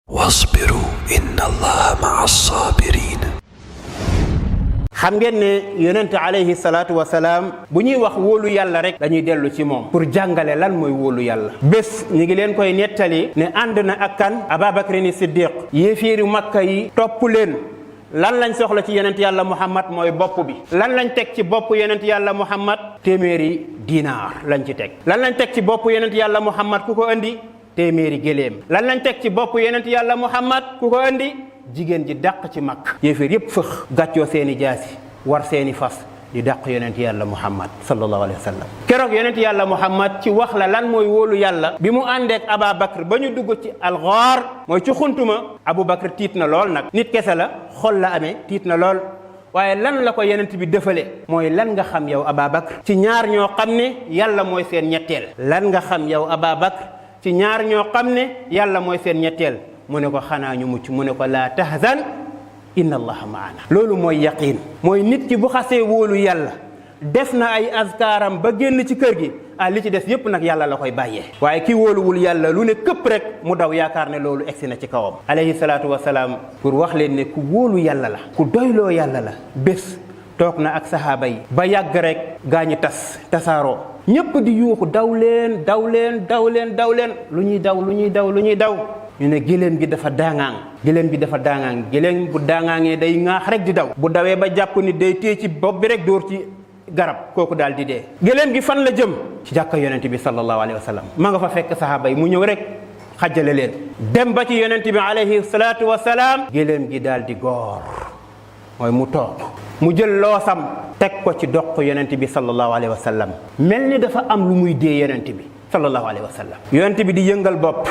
wasbiru inna allaha ma'a as-sabirin. xam ngeen ne yonent alayhi salaatu wasalaam bu ñuy wax wóolu yàlla rek dañuy dellu ci moom pour jàngale lan mooy wóolu yàlla. bés ñu ngi leen koy nettali ne ànd na ak kan Ababakrin Siddiq yéeféeri Makka yi topp leen lan lañ soxla ci yonent yàlla Muhammad mooy bopp bi. lan lañ teg ci bopp yonent yàlla Muhammad téeméeri dinaar lañ ci teg. lan lañ teg ci bopp yonent yàlla Muhammad ku ko andi téeméeri géléem. lan lañ teg ci bopp yonent yàlla Muhammad ku ko andi jigéen ji dàq ci mag yéeféer yépp fëx gàccoo seeni jaasi war seeni fas di dàq yonent yàlla Muhammad sallallahu alayhi wa sallam. keroog yonent yàlla Muhammad ci wax la lan mooy wóolu yàlla bi mu àndeek Ababakar ba ñu dugg ci alxaar mooy ci xuntuma Abubakar tiit na lool nag nit kese la xol la amee tiit na lool waaye lan la ko yonent bi dëfale mooy lan nga xam yow Ababakar ci ñaar ñoo xam ne yàlla mooy seen ñetteel. lan nga xam yow Ababakar ci ñaar ñoo xam ne yàlla mooy seen ñetteel mu ne ko xanaa ñu mucc mu ne ko laa tahzan inna allaha maana. loolu mooy yaqiin mooy nit ki bu xasee wóolu yàlla def na ay azkaaram ba génn ci kër gi li ci des yépp nag yàlla la koy bàyyee. waaye ki wóoluwul yàlla lu ne këpp rek mu daw yaakaar ne loolu egsi na ci kawam. alayhi salaatu wasalaam pour wax leen ne ku wóolu yàlla la ku doyloo yàlla la. bés toog na ak sahaaba yi ba yàgg rek gaañi tasaaroo ñépp di yuuxu daw leen daw leen daw leen daw leen lu ñuy daw ñu ne géléem gi dafa daangaan géléem bu daangaangee day ŋaax rek di daw bu dawee ba jàpp ni day téye ci bopp bi rek dóor ci garab kooku daal di dee. géléem gi fan la jëm ci jàkka yonent bi sallallahu alayhi wa sallam ma nga fa fekk sahaaba yi mu ñëw rek xajale leen dem ba ci yonent bi alayhi salaatu wa salaam géléem gi daal di goor mooy mu toog mu jël loosam teg ko ci doq yonent bi sallallahu alayhi wa sallam mel ni dafa am lu muy dee yonent bi sallallahu alayhi wa sallam. yonent bi di yëngal bopp